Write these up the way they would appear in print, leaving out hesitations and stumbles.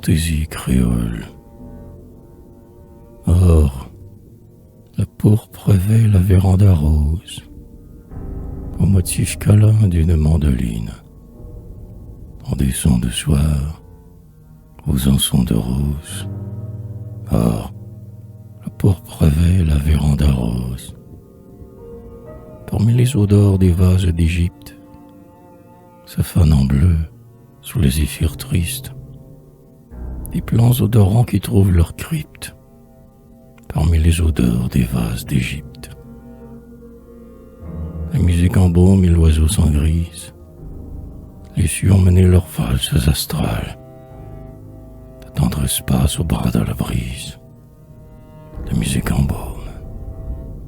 fantaisie créole. Or, la pourpre rêvait la véranda rose, au motif câlin d'une mandoline, en des sons de soir, aux encens de rose. Or, la pourpre rêvait la véranda rose, parmi les odeurs des vases d'Égypte, se fanant bleu sous les zéphyrs tristes, des plants odorants qui trouvent leur crypte parmi les odeurs des vases d'Égypte. La musique embaume et l'oiseau s'en grise, les cieux ont mené leurs valses astrales, de tendresse passe au bras de la brise. La musique embaume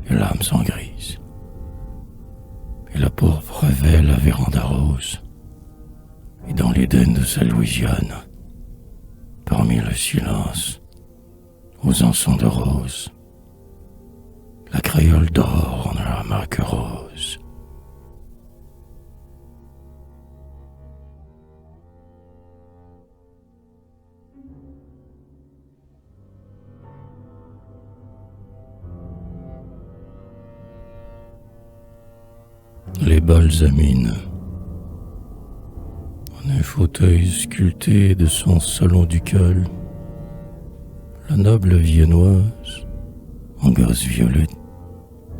et l'âme s'en grise, et la pourpre rêvait la véranda rose, et dans l'Éden de sa Louisiane, parmi le silence, aux encens de rose, la créole dort en un hamac rose. Les balsamines, en un fauteuil sculpté de son salon ducal, la noble viennoise, en gaze violette,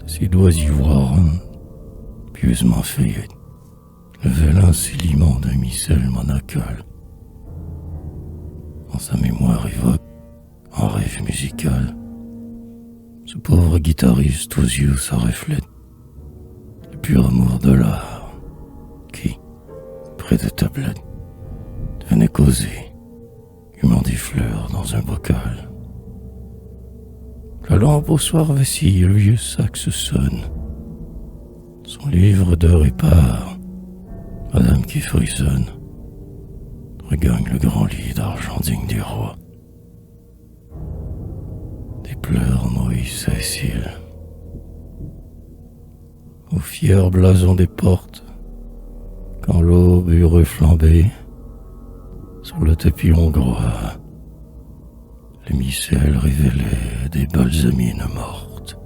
ses doigts ivoirins, pieusement feuillets, le vélin sédiment d'un missel monacal. En sa mémoire évoque, en rêve musical, ce pauvre guitariste aux yeux sa reflète, le pur amour de l'art, qui, près de tablette, venait causer, humant des fleurs dans un bocal. La lampe au soir vacille, le vieux saxe sonne. Son livre d'heures épars, madame qui frissonne, regagne le grand lit d'argent digne des rois. Des pleurs Moïse Cécile. Au fier blason des portes, quand l'aube eut reflambé, sur le tapis hongrois, le missel révélait des balsamines mortes.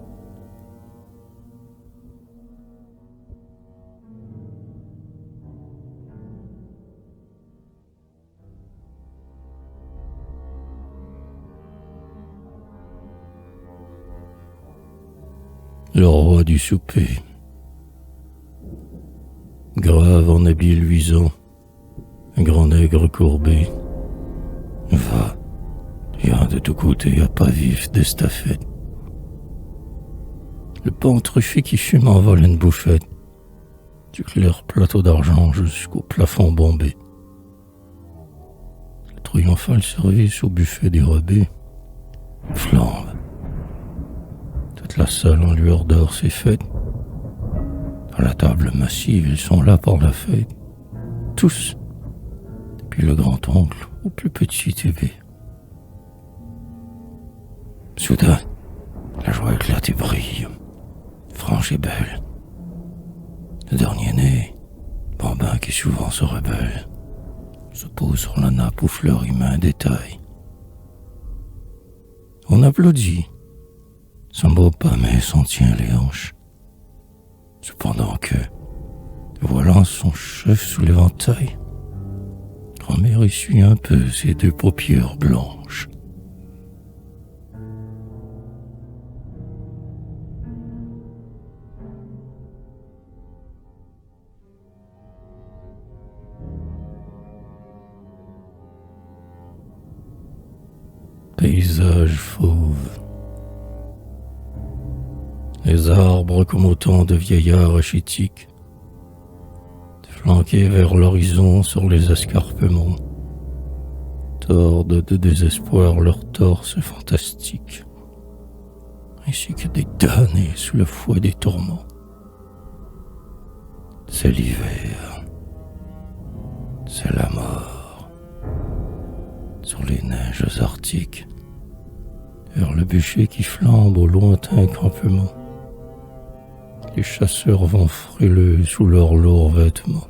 Le roi du souper, grave en habit luisant, un grand nègre courbé, va, vient de tous côtés à pas vif d'estafette. Le pain truffé qui fume en vole une bouffette, du clair plateau d'argent jusqu'au plafond bombé. Le triomphal service au buffet dérobé flambe. Toute la salle en lueur d'or s'est faite. À la table massive, ils sont là pour la fête. Tous, depuis le grand-oncle au plus petit bébé. Soudain, la joie éclate et brille, franche et belle. Le dernier-né, Bambin qui souvent se rebelle, se pose sur la nappe où fleurit main détail. On applaudit, son beau pas mais s'en tient les hanches. Cependant que, voilant son chef sous l'éventail, grand-mère essuie un peu ses deux paupières blanches. Paysage fauve. Les arbres comme autant de vieillards achétiques, flanqués vers l'horizon sur les escarpements, tordent de désespoir leurs torses fantastiques, ainsi que des damnés sous le fouet des tourments. C'est l'hiver, c'est la mort, sur les neiges arctiques, vers le bûcher qui flambe au lointain campement. Les chasseurs vont frileux sous leurs lourds vêtements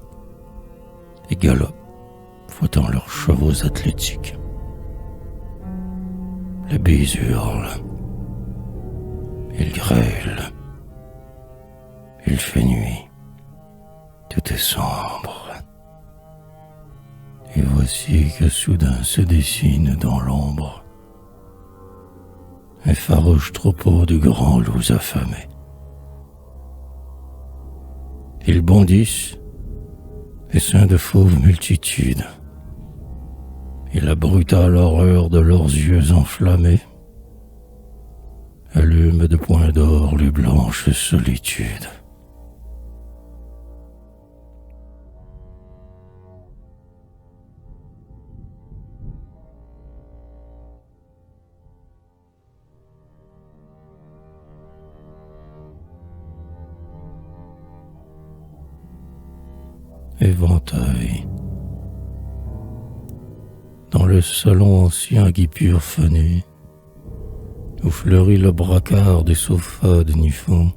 et galopent, fouettant leurs chevaux athlétiques. La bise hurle. Il grêle. Il fait nuit. Tout est sombre. Et voici que soudain se dessine dans l'ombre un farouche troupeau de grands loups affamés. Ils bondissent, et sein de fauves multitudes, et la brutale horreur de leurs yeux enflammés allume de points d'or les blanches solitudes. Éventail. Dans le salon ancien guipure fanée, où fleurit le bracard des sofas de Niphon,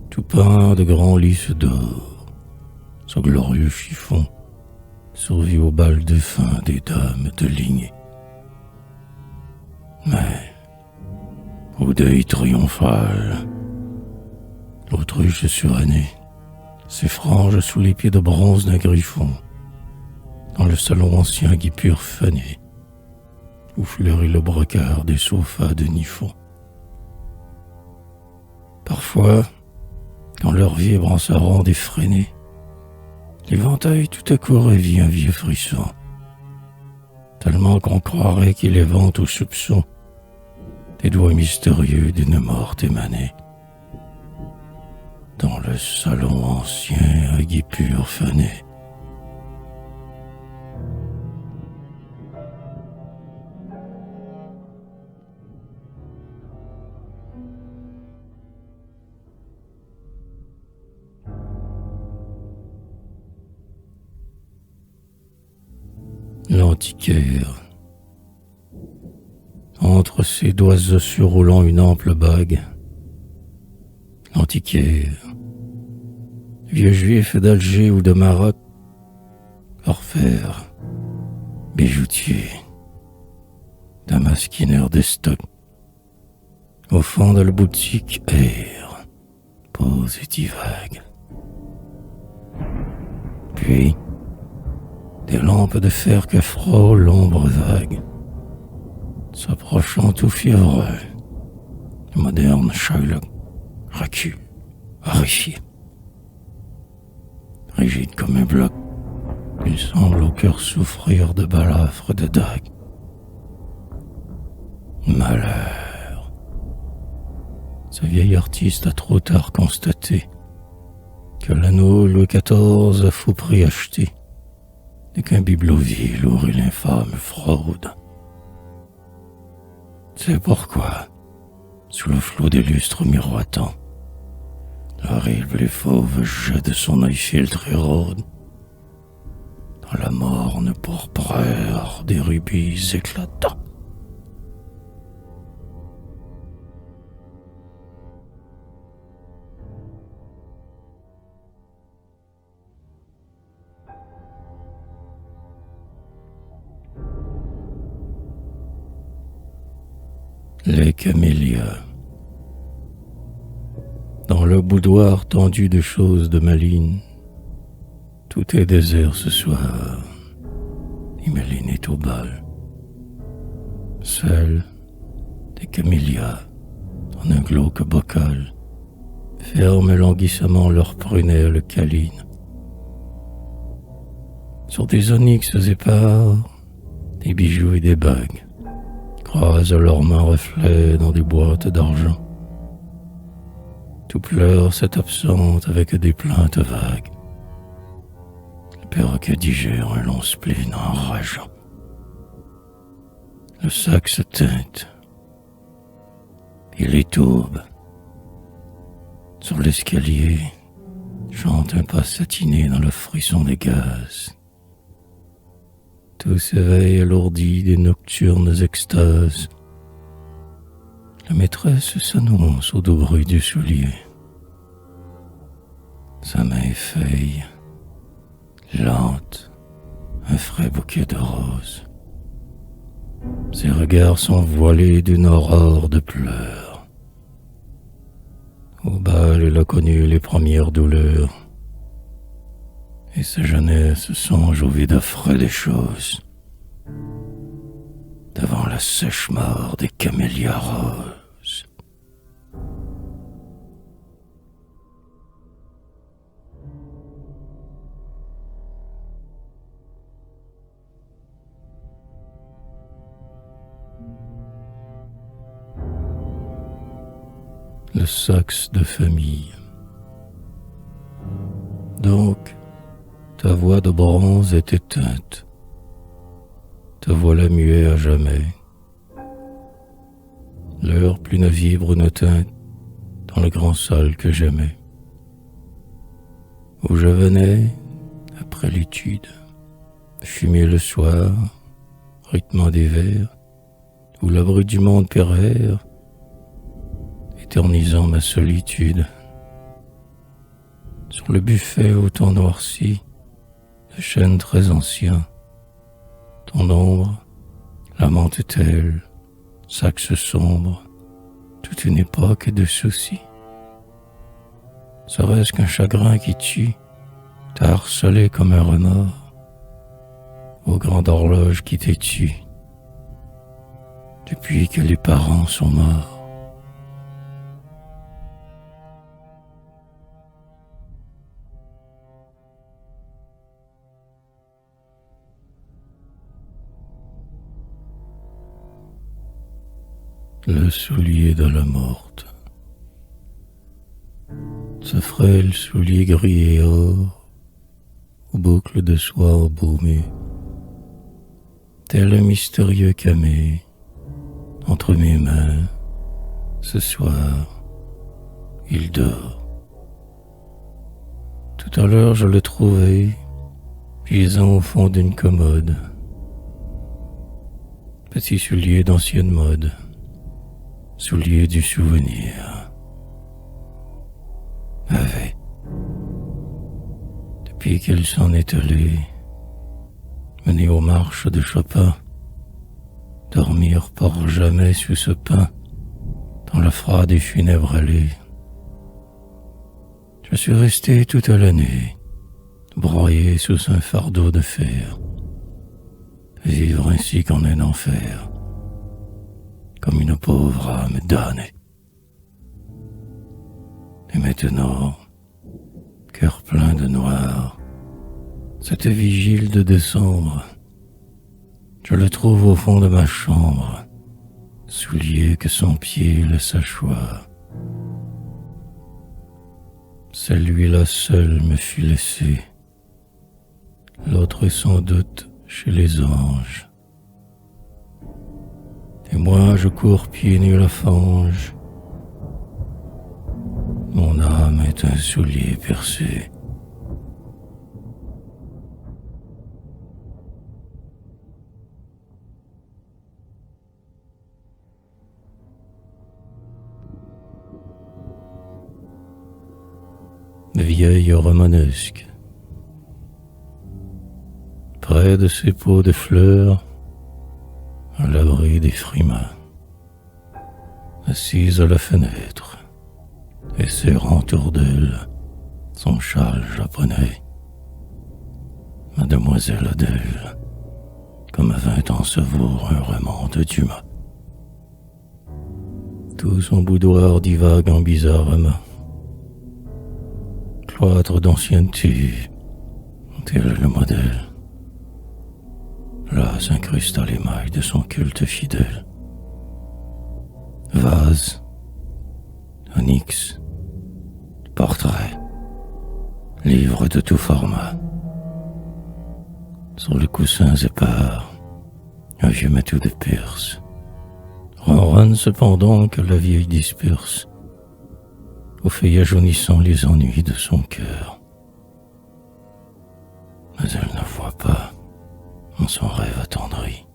tout peint de grands lys d'or, ce glorieux chiffon survit au bal défunt des dames de lignée. Mais, au deuil triomphal, l'autruche surannée s'effrange sous les pieds de bronze d'un griffon, dans le salon ancien guipure fané, où fleurit le brocart des sofas de Niphon. Parfois, quand l'heure vibre en sa ronde effrénée, l'éventail tout à coup revit un vieux frisson, tellement qu'on croirait qu'il évente au soupçon des doigts mystérieux d'une morte émanée. Dans le salon ancien à guipure fané. L'antiquaire. Entre ses doigts osseux roulant une ample bague. L'antiquaire. Vieux juif d'Alger ou de Maroc. Orfèvre. Bijoutier. Damasquineur des stocks. Au fond de la boutique, air. Pose et divague. Puis, des lampes de fer que frôle l'ombre vague, s'approchant tout fiévreux, le moderne Shylock recule, horrifié. Rigide comme un bloc, il semble au cœur souffrir de balafres de dagues. Malheur. Ce vieil artiste a trop tard constaté que l'anneau Louis XIV a fou prix acheté et qu'un bibelot vil aurait l'infâme fraude. C'est pourquoi, sous le flot des lustres miroitants, l'horrible et fauve jette de son œil filtré rôde dans la morne pourpreur des rubis éclatants. Les camélias. Dans le boudoir tendu de choses de Malines, tout est désert ce soir. Et Méline est au bal. Seuls des camélias, en un glauque bocal, ferment languissamment leurs prunelles câlines. Sur des onyx épars, des bijoux et des bagues croisent leurs mains reflets dans des boîtes d'argent. Tout pleure cette absente avec des plaintes vagues. Le perroquet digère un long spleen enrageant. Le sac se teinte. Il étourbe. Sur l'escalier, chante un pas satiné dans le frisson des gaz. Tout s'éveille alourdi des nocturnes extases. La maîtresse s'annonce au doux bruit du soulier. Sa main effeuille, lente, un frais bouquet de roses. Ses regards sont voilés d'une aurore de pleurs. Au bal, il a connu les premières douleurs, et sa jeunesse songe au vide affreux des choses, devant la sèche mort des camélias roses. Le saxe de famille. Donc, ta voix de bronze est éteinte. Te voilà muet à jamais. L'heure plus ne vibre ne teinte dans le grand salle que j'aimais, où je venais, après l'étude, fumer le soir, rythmant des vers, où l'abri du monde pérère, éternisant ma solitude. Sur le buffet au temps noirci, de chênes très anciens, ton ombre, lamente-t-elle, saxe sombre, toute une époque de soucis. Serait-ce qu'un chagrin qui tue t'a harcelé comme un remords, ô grande horloge qui t'étue, depuis que les parents sont morts? Le soulier de la morte. Ce frêle soulier gris et or, aux boucles de soie embaumées, tel un mystérieux camée, entre mes mains, ce soir, il dort. Tout à l'heure je le trouvai, gisant au fond d'une commode, petit soulier d'ancienne mode, soulier du souvenir. Avait, depuis qu'elle s'en est allée, menée aux marches de Chopin, dormir pour jamais sous ce pain, dans la froide et funèbre allée. Je suis resté toute l'année, broyé sous un fardeau de fer, vivre ainsi qu'en un enfer, comme une pauvre âme damnée. Et maintenant, cœur plein de noir, cette vigile de décembre, je le trouve au fond de ma chambre, soulier que son pied laisse choir. Celui-là seul me fut laissé, l'autre est sans doute chez les anges. Et moi je cours pieds nus la fange, mon âme est un soulier percé. Vieille romanesque. Près de ses pots de fleurs, à l'abri des frimas, assise à la fenêtre, et serrant autour d'elle son châle japonais, Mademoiselle Adèle, comme vint en savour un roman de Dumas. Tout son boudoir divague en bizarrement, cloître d'ancienneté, tel le modèle. Là s'incruste à l'émail de son culte fidèle. Vase, onyx, portrait, livre de tout format. Sur les coussins épars, un vieux matou de Perse ronronne cependant que la vieille disperse au feuillage jaunissant les ennuis de son cœur. Mais elle ne voit pas, en son rêve attendri,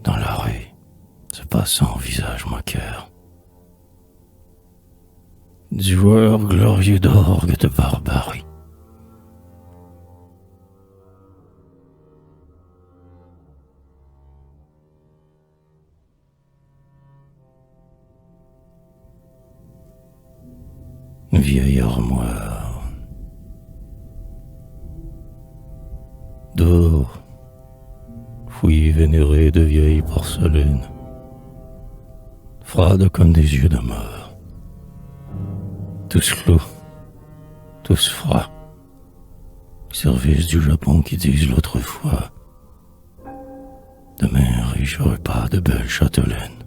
dans la rue, se passant au visage moqueur, joueur glorieux d'orgue de barbarie. vieille armoire. Dehors, fouillis vénérés de vieilles porcelaines, froides comme des yeux de mort, tous clos, tous froids, service du Japon qui disent l'autre fois, demain riche repas de belles châtelaines.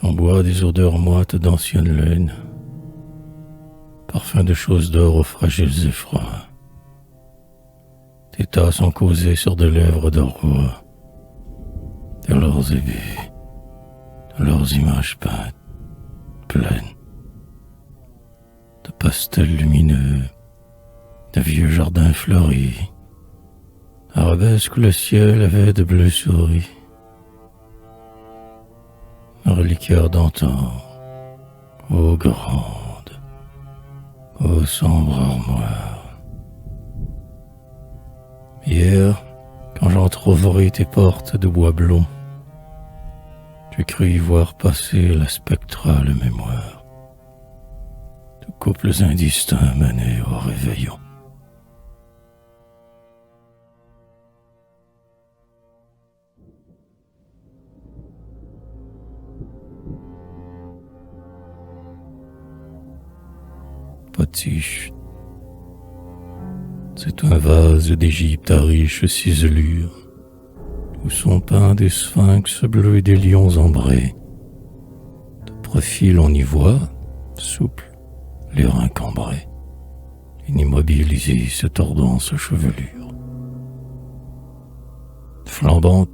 On boit des odeurs moites d'anciennes laines, parfums de choses d'or aux fragiles effrois. Tes tasses sont causées sur des lèvres de rois, de leurs ébus, de leurs images peintes, pleines, de pastels lumineux, de vieux jardins fleuris, arabesques où le ciel avait de bleues souris. Reliquaire d'antan, ô grande, ô sombre armoire. Hier, quand j'entr'ouvris tes portes de bois blond, j'ai cru y voir passer la spectrale mémoire de couples indistincts menés au réveillon. Potiche, c'est un vase d'Égypte à riche ciselure, où sont peints des sphinx bleus et des lions ambrés. De profil on y voit, souple, les reins cambrés, une immobilisée se tordant sa chevelure. Flambante,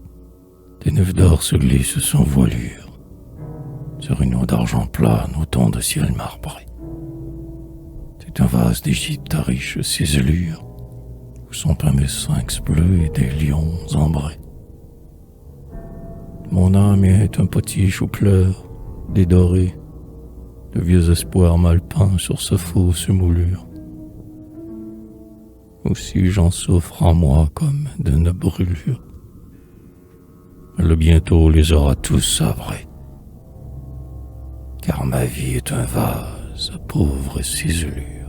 des nœuds d'or se glissent sans voilure, sur une eau d'argent plane au ton de ciel marbré. C'est un vase d'Égypte à riche ciselure, où sont peints mes sphinx bleus et des lions ambrés. Mon âme est un potiche où pleurent, dédorés, de vieux espoirs mal peints sur sa fausse moulure. Aussi j'en souffre en moi comme d'une brûlure. Le bientôt les aura tous sabrés, car ma vie est un vase à pauvre ciselure.